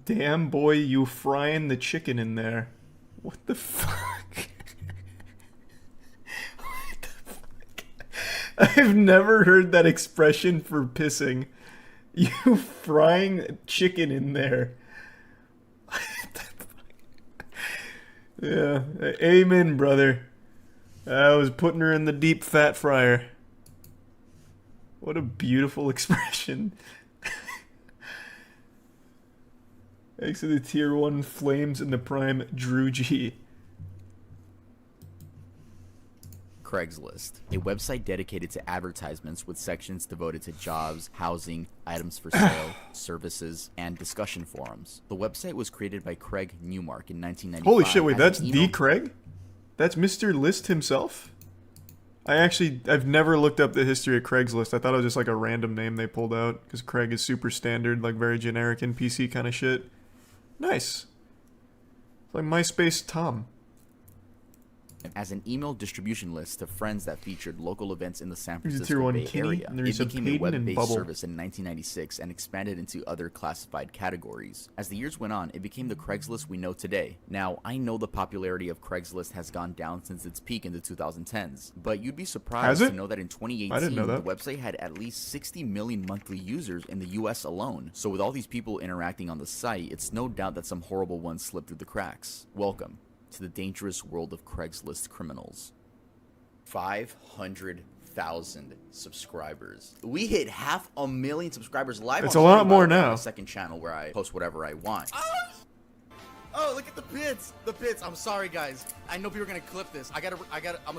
Damn boy, you frying the chicken in there. What the fuck? What the fuck? I've never heard that expression for pissing. You frying chicken in there. What the fuck? Yeah, amen, brother. I was putting her in the deep fat fryer. What a beautiful expression. Thanks to the tier 1 flames in the prime Drew G. Craigslist, a website dedicated to advertisements with sections devoted to jobs, housing, items for sale, services, and discussion forums. The website was created by Craig Newmark in 1995. Holy shit, wait, that's the Craig? That's Mr. List himself? I've never looked up the history of Craigslist. I thought it was just like a random name they pulled out, because Craig is super standard, like very generic NPC kind of shit. Nice. It's like MySpace Tom. As an email distribution list to friends that featured local events in the San Francisco tier 1 Bay Kenny, Area. and there It is a became a Peyton and web-based Bubble. service in 1996 and expanded into other classified categories. As the years went on, it became the Craigslist we know today. Now, I know the popularity of Craigslist has gone down since its peak in the 2010s, but you'd be surprised to know that in 2018, the website had at least 60 million monthly users in the US alone. So with all these people interacting on the site, it's no doubt that some horrible ones slipped through the cracks. Welcome to the dangerous world of Craigslist criminals. 500,000 subscribers. We hit 500,000 subscribers live. It's a lot more on now. my second channel where I post whatever I want. Oh, look at the pits. The pits. I'm sorry, guys. I know people are gonna clip this. I'm gonna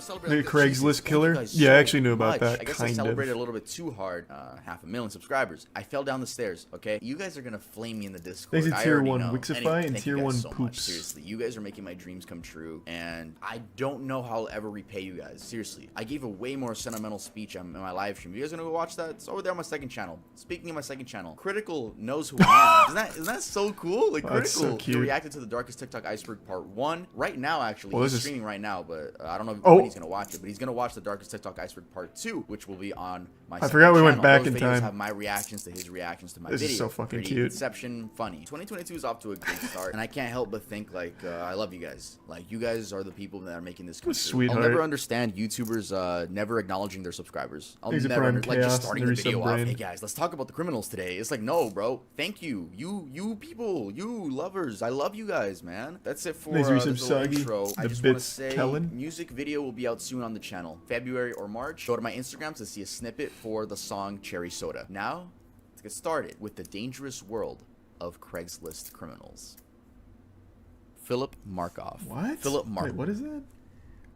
celebrate. The Craigslist killer? Yeah, I actually knew about that. I guess I celebrated a little bit too hard. 500,000 subscribers. I fell down the stairs. Okay, you guys are gonna flame me in the Discord. There's a I tier already 1 know. Wixify Anyway, and thank tier you guys 1 so much. Poops. Seriously, you guys are making my dreams come true, and I don't know how I'll ever repay you guys. Seriously, I gave a way more sentimental speech in my live stream. You guys gonna go watch that? It's over there on my second channel. Speaking of my second channel, Critical knows who I am. Isn't that so cool? Like, That's Critical, so cute. he reacted to the Darkest TikTok Iceberg Part 1 right now. Actually, Well, he's streaming right now, but I don't know when he's gonna watch it. But he's gonna watch the Darkest TikTok Iceberg Part 2, which will be on my. I forgot we went channel. back Those in videos time. Have my reactions to his reactions to my This video. is so fucking Pretty cute. Inception, funny. 2022 is off to a great start, and I can't help but think like I love you guys. Like, you guys are the people that are making this come true. Sweetheart. I'll never understand YouTubers never acknowledging their subscribers. I'll He's a never prime like just chaos, starting the video off. brain. Hey guys, let's talk about the criminals today. It's like, no, bro. Thank you, you people, you lovers. I love you guys, man. That's it for Thanks, the Yusuf little Sagi. intro. I The just want to bits say, telling. music video will be out soon on the channel, February or March. Go to my Instagram to see a snippet for the song Cherry Soda. Now, let's get started with the dangerous world of Craigslist criminals. Philip Markoff. What? Philip Markoff. Wait, what is that?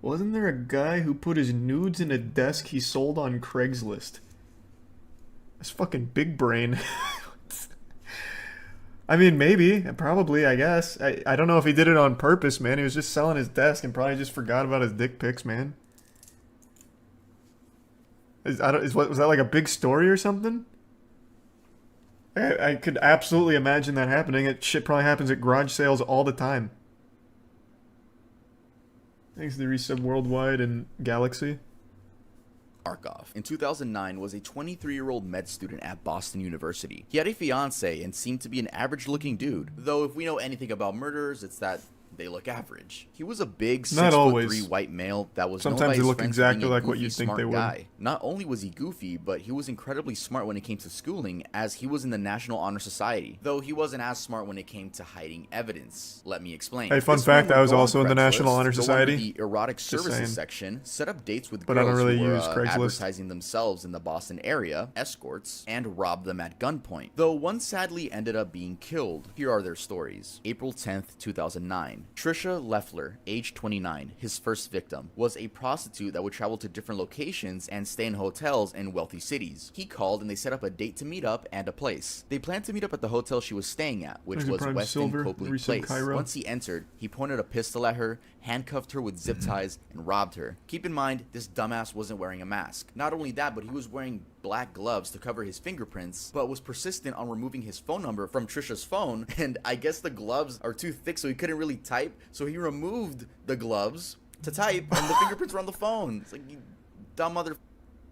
Wasn't there a guy who put his nudes in a desk he sold on Craigslist? That's fucking big brain. I mean, maybe. Probably, I guess. I don't know if he did it on purpose, man. He was just selling his desk and probably just forgot about his dick pics, man. Was that like a big story or something? I could absolutely imagine that happening. It shit probably happens at garage sales all the time. Thanks to the resub worldwide and Galaxy. Markoff, in 2009, was a 23-year-old med student at Boston University. He had a fiance and seemed to be an average-looking dude. Though if we know anything about murderers, it's that they look average. He was a big 6'3" white male that was known by Sometimes his they look friends for exactly being a like what goofy, you'd think smart they would. guy. Not only was he goofy, but he was incredibly smart when it came to schooling, as he was in the National Honor Society. Though he wasn't as smart when it came to hiding evidence. Let me explain. Hey, fun This fact, man I would was go on also in the Craigslist, National Honor go under Society. the erotic Just services saying. section, set up dates with But girls I don't really who were use Craigslist. advertising themselves in the Boston area, escorts, and robbed them at gunpoint. Though one sadly ended up being killed. Here are their stories. April 10th, 2009. Trisha Leffler, age 29, his first victim, was a prostitute that would travel to different locations and stay in hotels in wealthy cities. He called and they set up a date to meet up and a place. They planned to meet up at the hotel she was staying at, which There's a was Prime Westin Silver, Copley resub Place. Cairo. Once he entered, he pointed a pistol at her, handcuffed her with zip ties, and robbed her. Keep in mind, this dumbass wasn't wearing a mask. Not only that, but he was wearing black gloves to cover his fingerprints, but was persistent on removing his phone number from Trisha's phone, and I guess the gloves are too thick so he couldn't really type, so he removed the gloves to type, and the fingerprints were on the phone. It's like, you dumb mother...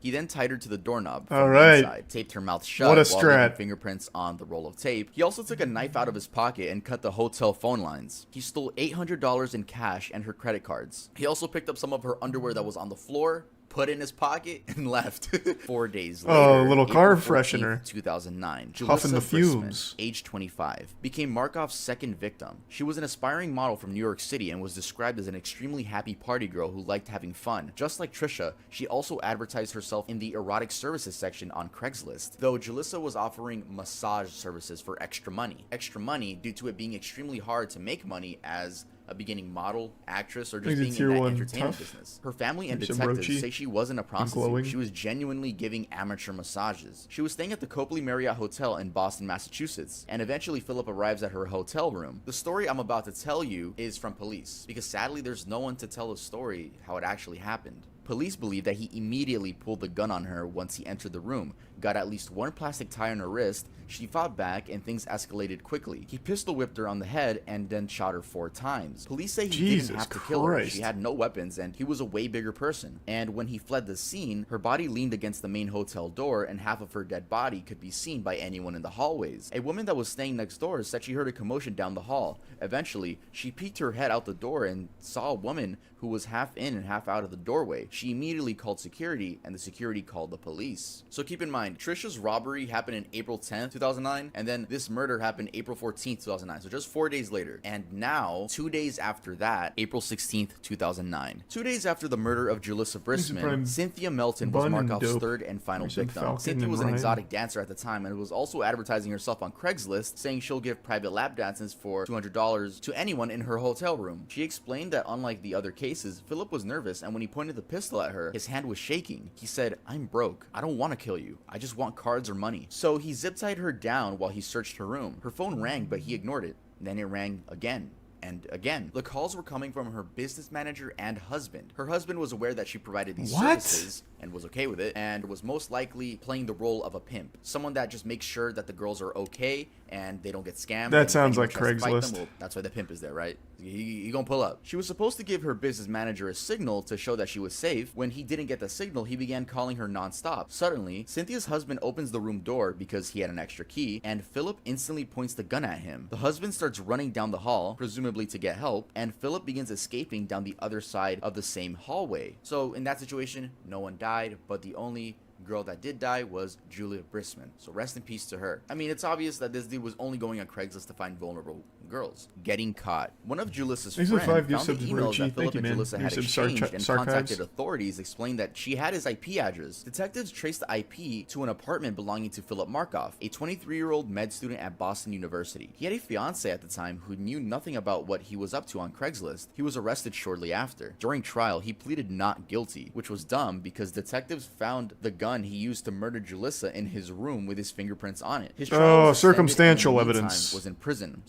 He then tied her to the doorknob from All the right. inside, taped her mouth shut What a while leaving strat. fingerprints on the roll of tape. He also took a knife out of his pocket and cut the hotel phone lines. He stole $800 in cash and her credit cards. He also picked up some of her underwear that was on the floor, put it in his pocket, and left. 4 days later, Oh, a little car April 14th, freshener. 2009, Huffing Julissa the Brisman, fumes. age 25, became Markov's second victim. She was an aspiring model from New York City and was described as an extremely happy party girl who liked having fun. Just like Trisha, she also advertised herself in the erotic services section on Craigslist, though Julissa was offering massage services for extra money. Extra money due to it being extremely hard to make money as a beginning model, actress, or just Is it being in tier that one entertainment tough? business. Her family and Maybe some detectives broochie say she wasn't a glowing? prostitute. She was genuinely giving amateur massages. She was staying at the Copley Marriott Hotel in Boston, Massachusetts, and eventually Philip arrives at her hotel room. The story I'm about to tell you is from police, because sadly there's no one to tell the story how it actually happened. Police believe that he immediately pulled the gun on her once he entered the room, got at least one plastic tie on her wrist, she fought back, and things escalated quickly. He pistol whipped her on the head and then shot her 4 times. Police say he didn't have to kill her. She had no weapons and he was a way bigger person. And when he fled the scene, her body leaned against the main hotel door and half of her dead body could be seen by anyone in the hallways. A woman that was staying next door said she heard a commotion down the hall. Eventually, she peeked her head out the door and saw a woman who was half in and half out of the doorway. She immediately called security, and the security called the police. So keep in mind, Trisha's robbery happened in April 10th, 2009, and then this murder happened April 14th, 2009, so just 4 days later. And now, 2 days after that, April 16th, 2009. 2 days after the murder of Julissa Brisman, Cynthia Melton was Markov's third and final victim. Cynthia was an exotic dancer at the time and was also advertising herself on Craigslist, saying she'll give private lap dances for $200 to anyone in her hotel room. She explained that unlike the other cases, Philip was nervous, and when he pointed the pistol at her, his hand was shaking. He said, "I'm broke. I don't want to kill you. I just want cards or money." So he zip-tied her down while he searched her room. Her phone rang, but he ignored it. Then it rang again. And again, the calls were coming from her business manager and husband. Her husband was aware that she provided these services and was okay with it, and was most likely playing the role of a pimp, someone that just makes sure that the girls are okay and they don't get scammed. That sounds like Craigslist. Well, that's why the pimp is there, right? He gonna pull up. She was supposed to give her business manager a signal to show that she was safe. When he didn't get the signal, he began calling her nonstop. Suddenly, Cynthia's husband opens the room door because he had an extra key, and Philip instantly points the gun at him. The husband starts running down the hall, presumably to get help, and Philip begins escaping down the other side of the same hallway. So in that situation, no one died, but the only girl that did die was Julia Brisman. So rest in peace to her. I mean, it's obvious that this dude was only going on Craigslist to find vulnerable girls. Getting caught. One of Julissa's friends found the emails that Philip and Julissa had exchanged and contacted authorities, explained that she had his IP address. Detectives traced the IP to an apartment belonging to Philip Markov, a 23-year-old med student at Boston University. He had a fiance at the time who knew nothing about what he was up to on Craigslist. He was arrested shortly after. During trial, he pleaded not guilty, which was dumb because detectives found the gun he used to murder Julissa in his room with his fingerprints on it. His trial was circumstantial and in the meantime evidence. was in prison.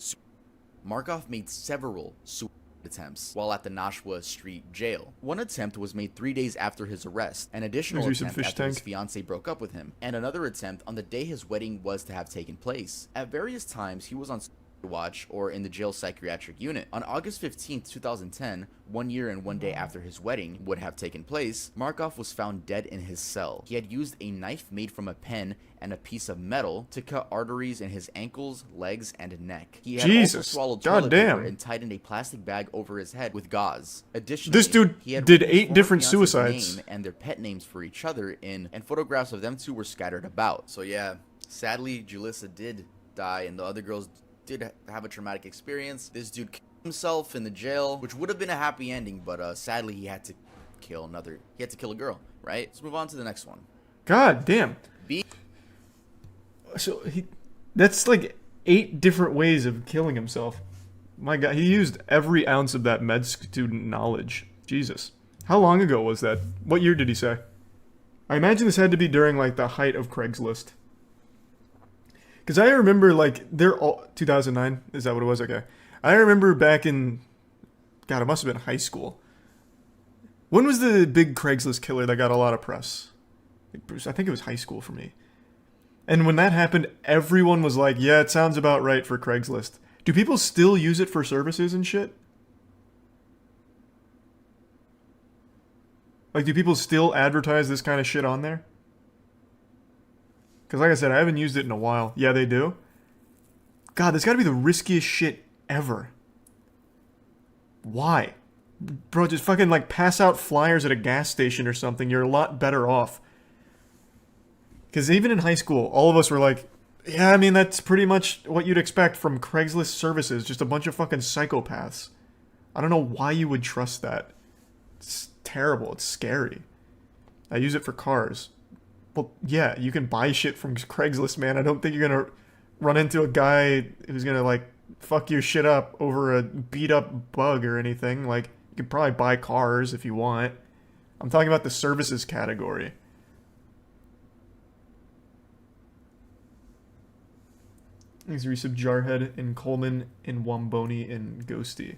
Markov made several suicide attempts while at the Nashua Street jail. One attempt was made 3 days after his arrest, an additional attempt after his fiancée broke up with him, and another attempt on the day his wedding was to have taken place. At various times, he was on watch or in the jail psychiatric unit. On August 15th, 2010, 1 year and 1 day after his wedding would have taken place, Markov was found dead in his cell. He had used a knife made from a pen and a piece of metal to cut arteries in his ankles, legs, and neck. He had also swallowed toilet paper and tied in a plastic bag over his head with gauze. Additionally, this dude did 8 different suicides. Name and their pet names for each other and photographs of them two were scattered about. So yeah, sadly, Julissa did die, and the other girls did have a traumatic experience. This dude killed himself in the jail, which would have been a happy ending, but sadly he had to kill a girl, right? Let's move on to the next one. God damn. So that's like 8 different ways of killing himself. My God, he used every ounce of that med student knowledge. Jesus. How long ago was that? What year did he say? I imagine this had to be during like the height of Craigslist. Because I remember, like, they're all... 2009? Is that what it was? Okay. I remember back in... God, it must have been high school. When was the big Craigslist killer that got a lot of press? Bruce, I think it was high school for me. And when that happened, everyone was like, yeah, it sounds about right for Craigslist. Do people still use it for services and shit? Like, do people still advertise this kind of shit on there? Because like I said, I haven't used it in a while. Yeah, they do. God, this got to be the riskiest shit ever. Why? Bro, just fucking like pass out flyers at a gas station or something. You're a lot better off. Because even in high school, all of us were like, yeah, I mean, that's pretty much what you'd expect from Craigslist services. Just a bunch of fucking psychopaths. I don't know why you would trust that. It's terrible. It's scary. I use it for cars. Well, yeah, you can buy shit from Craigslist, man. I don't think you're gonna run into a guy who's gonna, like, fuck your shit up over a beat-up bug or anything. Like, you could probably buy cars if you want. I'm talking about the services category. Thanks, Resub Jarhead and Coleman and Wamboni and Ghosty.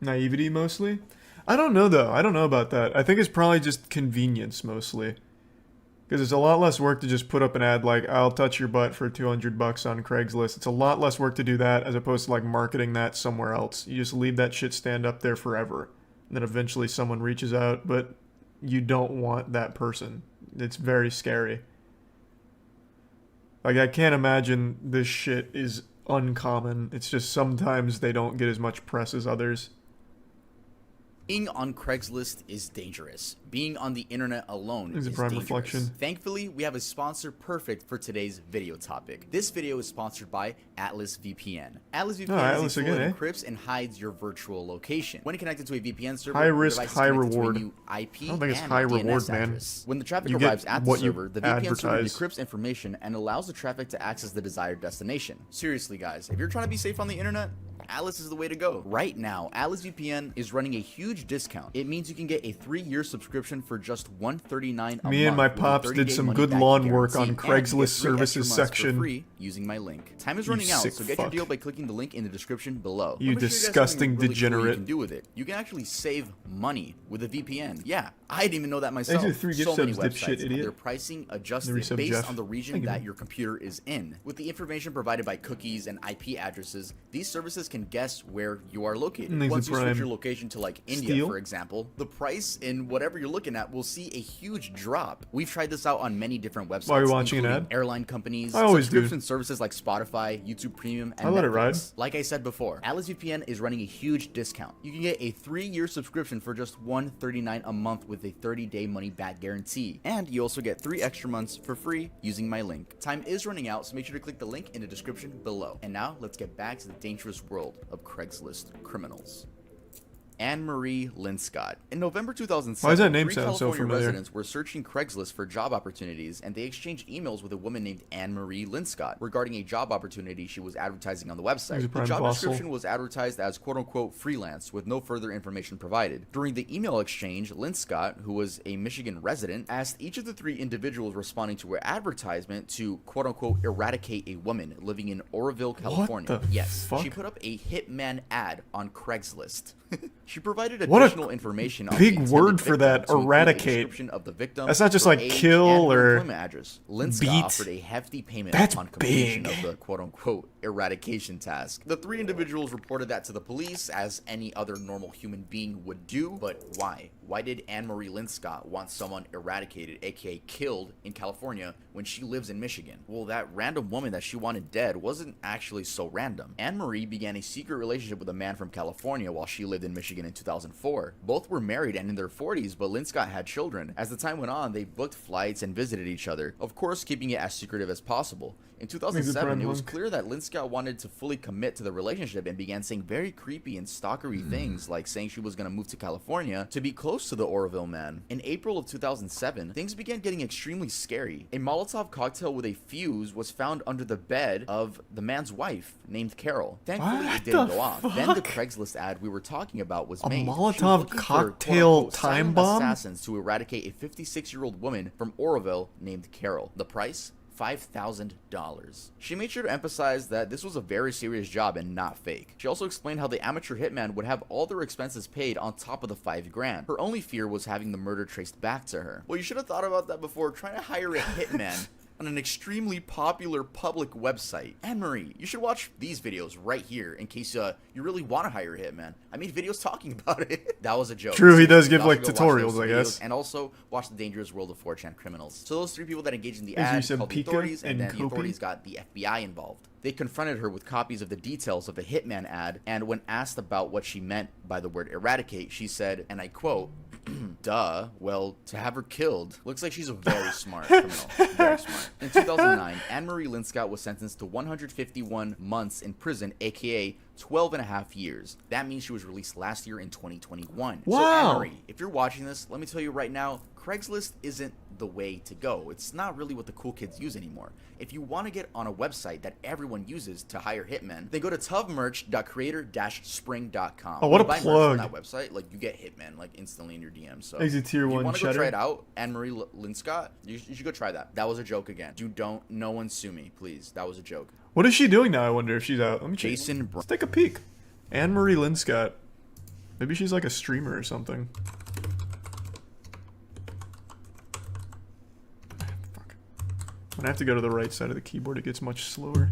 Naivety, mostly? I don't know, though. I don't know about that. I think it's probably just convenience, mostly. Because it's a lot less work to just put up an ad like, I'll touch your butt for $200 on Craigslist. It's a lot less work to do that as opposed to, like, marketing that somewhere else. You just leave that shit stand up there forever. And then eventually someone reaches out, but you don't want that person. It's very scary. Like, I can't imagine this shit is uncommon. It's just sometimes they don't get as much press as others. Being on Craigslist is dangerous. Being on the internet alone is prime dangerous. reflection. Thankfully, we have a sponsor perfect for today's video topic. This video is sponsored by Atlas VPN. Atlas VPN Atlas is a tool again, that encrypts and hides your virtual location. When connected to a VPN server, High your risk, device is high connected to a reward. new IP I don't think it's and high DNS reward, man. address. When the traffic You get arrives at the what you server, the VPN server advertise. decrypts information and allows the traffic to access the desired destination. Seriously, guys, if you're trying to be safe on the internet, Atlas is the way to go. Right now, Atlas VPN is running a huge discount. It means you can get a 3-year subscription for just $139 a month. Me and my with a pops 30-day did some money good back lawn work on guarantee, and you get Craigslist 3 extra services months for section. free using my link. Time is You running out, sick so get fuck. your deal by clicking the link in the description below. You Let me show guys disgusting something really cool degenerate. you can do with it. You can actually save money with a VPN. Yeah, I didn't even know that myself. Thanks for the 3 gift So many subs, dipshit websites have idiot. their pricing adjusted resub based Jeff. on the region Thank you, that man. your computer is in. With the information provided by cookies and IP addresses, these services can guess where you are located. Thanks, Once you switch Prime. your location to like India, Steel? for example, the price in whatever you're looking at will see a huge drop. We've tried this out on many different websites, Why are you watching an including ad? airline companies, I always do. subscription services like Spotify, YouTube Premium, and I let it Netflix. ride. Like I said before, Atlas VPN is running a huge discount. You can get a 3-year subscription for just $139 a month with a 30-day money-back guarantee. And you also get 3 extra months for free using my link. Time is running out, so make sure to click the link in the description below. And now, let's get back to the dangerous world of Craigslist criminals. Anne-Marie Linscott. In November 2007, Why does that name 3 sound so California familiar? residents were searching Craigslist for job opportunities, and they exchanged emails with a woman named Anne-Marie Linscott regarding a job opportunity she was advertising on the He's a website. The prime job fossil. description was advertised as quote-unquote freelance with no further information provided. During the email exchange, Linscott, who was a Michigan resident, asked each of the 3 individuals responding to her advertisement to quote-unquote eradicate a woman living in Oroville, California. the Yes, fuck? she put up a hitman ad on Craigslist. She provided What a additional information on big the intended word for victim that, to include a eradicate. description of the victim, That's not just her like age, kill and her or employment address. Linscott beat. offered a hefty payment That's upon completion big. of the quote-unquote eradication task. The 3 individuals reported that to the police as any other normal human being would do, but why? Why did Anne-Marie Linscott want someone eradicated, aka killed, in California when she lives in Michigan? Well, that random woman that she wanted dead wasn't actually so random. Anne-Marie began a secret relationship with a man from California while she lived in Michigan in 2004. Both were married and in their 40s, but Linscott had children. As the time went on, they booked flights and visited each other, of course keeping it as secretive as possible. In 2007, it was clear that Linscott wanted to fully commit to the relationship and began saying very creepy and stalkery things, like saying she was going to move to California to be close to the Oroville man. In April of 2007, things began getting extremely scary. A Molotov cocktail with a fuse was found under the bed of the man's wife, named Carol. Thankfully, What it didn't the go off. Then the fuck? Craigslist ad we were talking about was A made. She was Molotov looking for, cocktail quote-unquote, time silent bomb? assassins to eradicate a 56-year-old woman from Oroville named Carol. The price? $5,000. She made sure to emphasize that this was a very serious job and not fake. She also explained how the amateur hitman would have all their expenses paid on top of the $5,000. Her only fear was having the murder traced back to her. Well, you should have thought about that before trying to hire a hitman on an extremely popular public website. Anne-Marie, you should watch these videos right here in case you really want to hire a hitman. I made videos talking about it. That was a joke. True, he does You give all like should go watch tutorials, those I videos, guess. and also watch The Dangerous World of 4chan Criminals. So those 3 people that engaged in the As you ad said, called the Pika authorities, and and then the Kopi? authorities got the FBI involved. They confronted her with copies of the details of the hitman ad, and when asked about what she meant by the word eradicate, she said, and I quote, duh, well, to have her killed. Looks like she's a very smart criminal. Very smart. In 2009, Anne-Marie Linscott was sentenced to 151 months in prison, aka 12 and a half years. That means she was released last year in 2021. Wow. So Anne-Marie, if you're watching this, let me tell you right now, Craigslist isn't the way to go. It's not really what the cool kids use anymore. If you want to get on a website that everyone uses to hire hitmen, then go to tuvmerch.creator-spring.com. Oh, what a Buy merch plug. on that website, like you get hitmen like instantly in your DMs. So Exit tier if you 1 want to go cheddar. try it out, Anne-Marie Linscott, you should go try that. That was a joke again. No one sue me, please. That was a joke. What is she doing now, I wonder if she's out. Let me check. Jason Brown. Let's take a peek. Anne-Marie Linscott. Maybe she's like a streamer or something. Fuck. When I have to go to the right side of the keyboard, it gets much slower.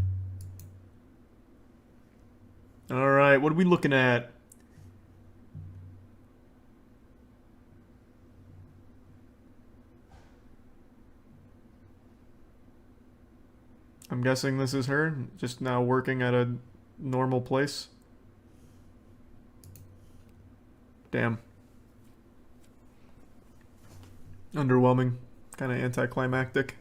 Alright, what are we looking at? I'm guessing this is her, just now working at a normal place. Damn. Underwhelming. Kind of anticlimactic.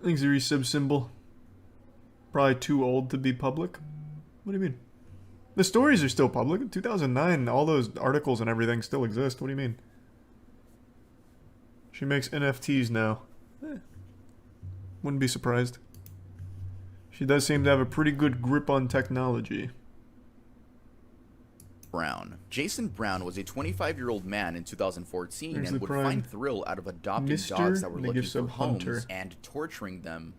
I think it's a resub symbol. Probably too old to be public. What do you mean? The stories are still public. In 2009, all those articles and everything still exist. What do you mean? She makes NFTs now. Wouldn't be surprised. She does seem to have a pretty good grip on technology. Brown. Jason Brown was a 25-year-old man in 2014 There's and the would prime. find thrill out of adopting Mr. dogs that were and they looking give for sub homes Hunter. and torturing them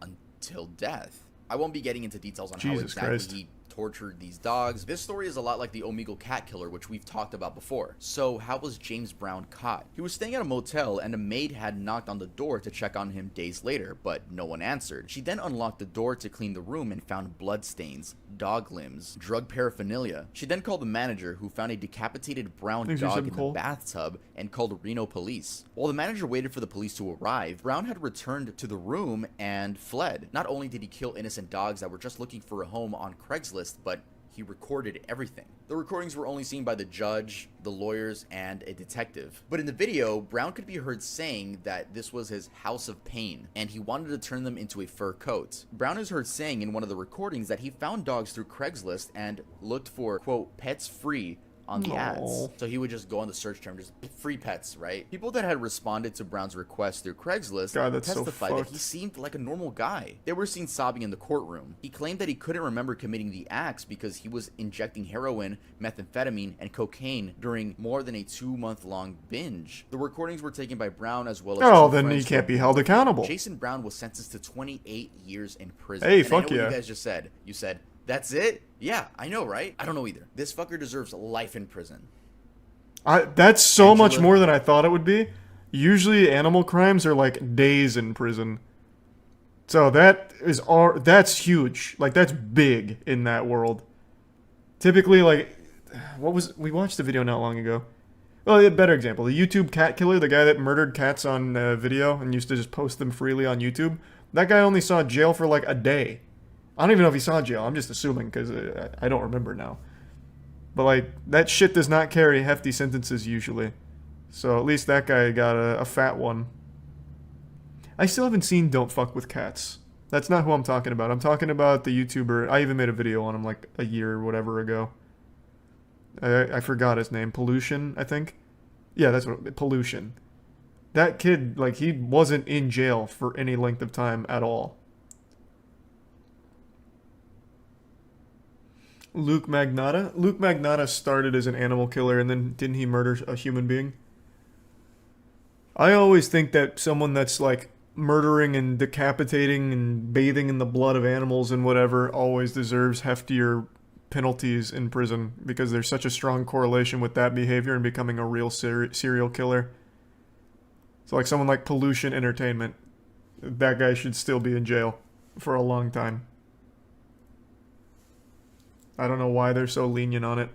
until death. I won't be getting into details on how Jesus exactly Christ. he tortured these dogs. This story is a lot like the Omegle cat killer, which we've talked about before. So how was James Brown caught? He was staying at a motel and a maid had knocked on the door to check on him days later, but no one answered. She then unlocked the door to clean the room and found bloodstains, dog limbs, drug paraphernalia. She then called the manager, who found a decapitated brown Thanks for dog some in the coal. bathtub, and called Reno police. While the manager waited for the police to arrive, Brown had returned to the room and fled. Not only did he kill innocent dogs that were just looking for a home on Craigslist, but he recorded everything. The recordings were only seen by the judge, the lawyers, and a detective. But in the video, Brown could be heard saying that this was his house of pain, and he wanted to turn them into a fur coat. Brown is heard saying in one of the recordings that he found dogs through Craigslist and looked for, quote, pets free on the ads. Aw. So he would just go on the search term, just free pets, right? People that had responded to Brown's request through Craigslist God, that's so testified that fucked. he seemed like a normal guy. They were seen sobbing in the courtroom. He claimed that he couldn't remember committing the acts because he was injecting heroin, methamphetamine, and cocaine during more than a 2-month-long binge. The recordings were taken by Brown as well as Oh, two then he friends can't who- be held accountable. Jason Brown was sentenced to 28 years in prison. Hey, And fuck I know what yeah. you guys just said. You said, that's it? Yeah, I know, right? I don't know either. This fucker deserves life in prison. That's so much Angela- more than I thought it would be. Usually animal crimes are like days in prison. So that's huge. Like that's big in that world. Typically like we watched the video not long ago. Well, a better example, the YouTube cat killer, the guy that murdered cats on video and used to just post them freely on YouTube. That guy only saw jail for like a day. I don't even know if he saw jail. I'm just assuming because I don't remember now. But, like, that shit does not carry hefty sentences usually. So at least that guy got a fat one. I still haven't seen Don't Fuck With Cats. That's not who I'm talking about. I'm talking about the YouTuber. I even made a video on him, like, a year or whatever ago. I forgot his name. Pollution, I think? Yeah, that's what... Pollution. That kid, like, he wasn't in jail for any length of time at all. Luke Magnotta? Luke Magnotta started as an animal killer and then didn't he murder a human being? I always think that someone that's like murdering and decapitating and bathing in the blood of animals and whatever always deserves heftier penalties in prison because there's such a strong correlation with that behavior and becoming a real serial killer. So like someone like Pollution Entertainment, that guy should still be in jail for a long time. I don't know why they're so lenient on it.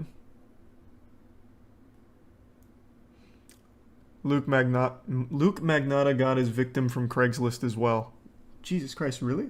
Luke Magnotta got his victim from Craigslist as well. Jesus Christ, really?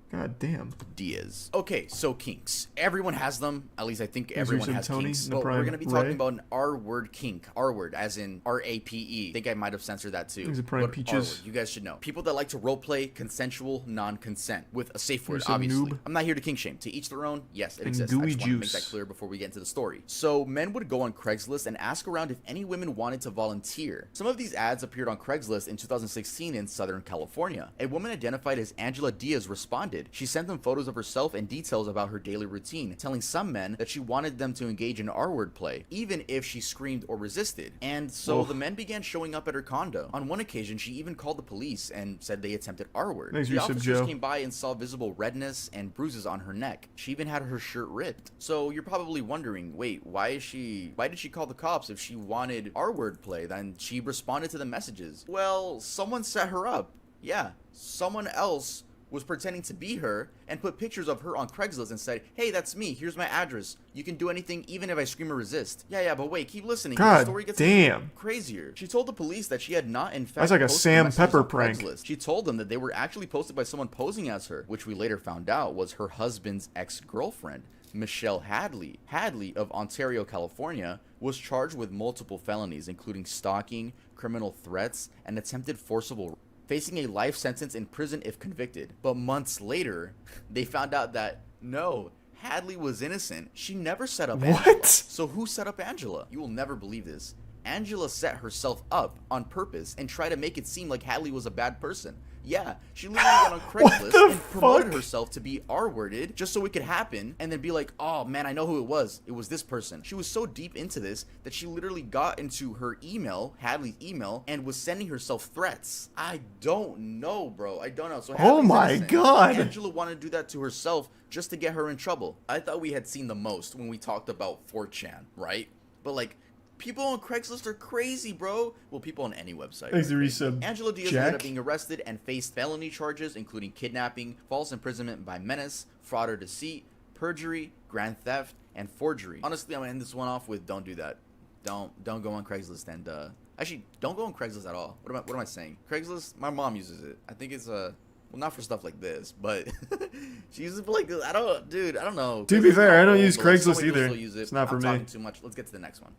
God damn. Diaz. Okay, so kinks. Everyone has them. At least I think everyone has Tony, kinks. the But we're Prime going to be talking Ray. about an R-word kink. R-word, as in R-A-P-E. I think I might have censored that too. He's a Prime But Peaches. R-word, you guys should know. People that like to roleplay consensual non-consent with a safe word, He's a obviously. noob. I'm not here to kink shame. To each their own. Yes, it And exists. I gooey just want to make juice. that clear before we get into the story. So men would go on Craigslist and ask around if any women wanted to volunteer. Some of these ads appeared on Craigslist in 2016 in Southern California. A woman identified as Angela Diaz responded. She sent them photos of herself and details about her daily routine, telling some men that she wanted them to engage in R-word play, even if she screamed or resisted. And so the men began showing up at her condo. On one occasion, she even called the police and said they attempted R-word. Thanks, The Yusuf officers Joe. came by and saw visible redness and bruises on her neck. She even had her shirt ripped. So you're probably wondering, wait, why did she call the cops if she wanted R-word play? Then she responded to the messages. Well, someone set her up. Yeah, someone else was pretending to be her and put pictures of her on Craigslist and said, hey, that's me, here's my address, you can do anything even if I scream or resist. Yeah, but wait, keep listening. God The story gets damn. crazier. She told the police that she had not in fact That's like a posted Sam messages Pepper on prank. Craigslist. She told them that they were actually posted by someone posing as her, which we later found out was her husband's ex-girlfriend, Michelle Hadley. Hadley of Ontario, California, was charged with multiple felonies, including stalking, criminal threats, and attempted forcible, facing a life sentence in prison if convicted. But months later, they found out that no, Hadley was innocent. She never set up Angela. What? So who set up Angela? You will never believe this. Angela set herself up on purpose and tried to make it seem like Hadley was a bad person. Yeah, she literally went on What Craigslist the and promoted fuck? herself to be R-worded just so it could happen and then be like, oh man, I know who it was. It was this person. She was so deep into this that she literally got into her email, Hadley's email, and was sending herself threats. I don't know, bro. I don't know. So Oh Hadley's my innocent. God. Angela wanted to do that to herself just to get her in trouble. I thought we had seen the most when we talked about 4chan, right? But like, people on Craigslist are crazy, bro. Well, people on any website. Thanks, are crazy. Teresa. Angela Diaz Jack. ended up being arrested and faced felony charges, including kidnapping, false imprisonment by menace, fraud or deceit, perjury, grand theft, and forgery. Honestly, I'm gonna end this one off with don't do that. Don't go on Craigslist and actually don't go on Craigslist at all. What am I saying? Craigslist, my mom uses it. I think it's well, not for stuff like this, but she uses it for like I don't know. To be fair, I don't use But, like, so Craigslist many people either. still use it. It's not for I'm me. talking too much. Let's get to the next one.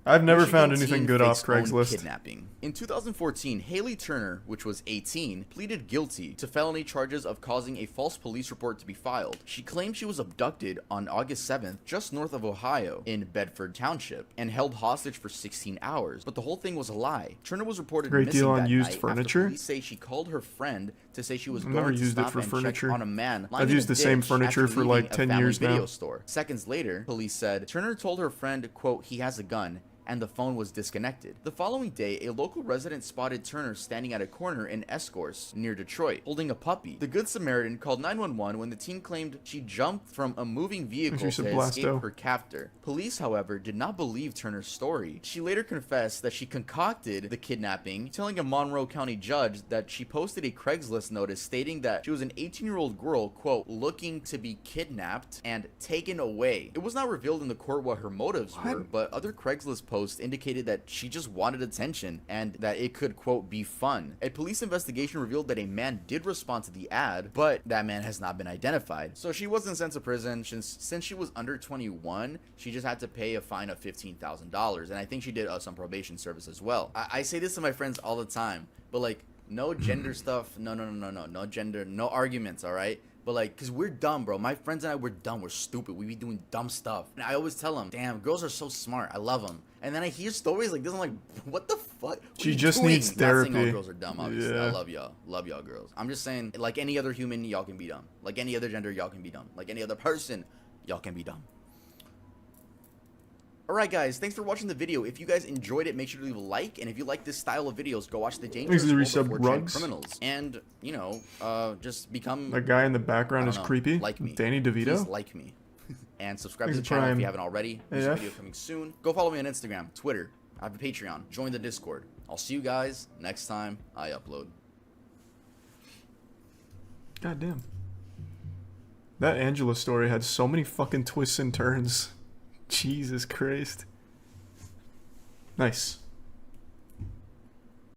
I've never found Michigan anything teen good off fakes own Craigslist. Kidnapping. In 2014, Haley Turner, which was 18, pleaded guilty to felony charges of causing a false police report to be filed. She claimed she was abducted on August 7th, just north of Ohio, in Bedford Township, and held hostage for 16 hours. But the whole thing was a lie. Turner was reported Great missing deal on that used night furniture. after police say she called her friend to say she was I've going never to used it stop for and check furniture. on a man lying I've in used a the same ditch furniture after for leaving like a 10 family years video now. store. Seconds later, police said Turner told her friend, quote, he has a gun, and the phone was disconnected. The following day, a local resident spotted Turner standing at a corner in Escorts, near Detroit, holding a puppy. The Good Samaritan called 911 when the teen claimed she jumped from a moving vehicle Thanks, to Yusuf escape Blasto. her captor. Police, however, did not believe Turner's story. She later confessed that she concocted the kidnapping, telling a Monroe County judge that she posted a Craigslist notice stating that she was an 18-year-old girl, quote, looking to be kidnapped and taken away. It was not revealed in the court what her motives were, but other Craigslist posts indicated that she just wanted attention and that it could, quote, be fun. A police investigation revealed that a man did respond to the ad, but that man has not been identified. So she wasn't sent to prison since she was under 21. She just had to pay a fine of $15,000, and I think she did some probation service as well. I say this to my friends all the time, but like, no gender stuff, no gender, no arguments, all right? But like, cause we're dumb, bro. My friends and I, we're dumb. We're stupid. We be doing dumb stuff. And I always tell them, damn, girls are so smart. I love them. And then I hear stories like this. I'm like, what the fuck? What She are you just doing? needs Not saying all therapy. girls are dumb, obviously. Yeah. I love y'all. Love y'all girls. I'm just saying, like any other human, y'all can be dumb. Like any other gender, y'all can be dumb. Like any other person, y'all can be dumb. Alright guys, thanks for watching the video. If you guys enjoyed it, make sure to leave a like, and if you like this style of videos, go watch the Dangerous These are World resub of 4chan rugs. Criminals. And, you know, just become... That guy in the background I is don't know, creepy. like me. Danny DeVito. Please like me. And subscribe to the Thanks, channel if Prime. you haven't already. There's a AF. video coming soon. Go follow me on Instagram, Twitter. I have a Patreon. Join the Discord. I'll see you guys next time I upload. God damn. That Angela story had so many fucking twists and turns. Jesus Christ. Nice.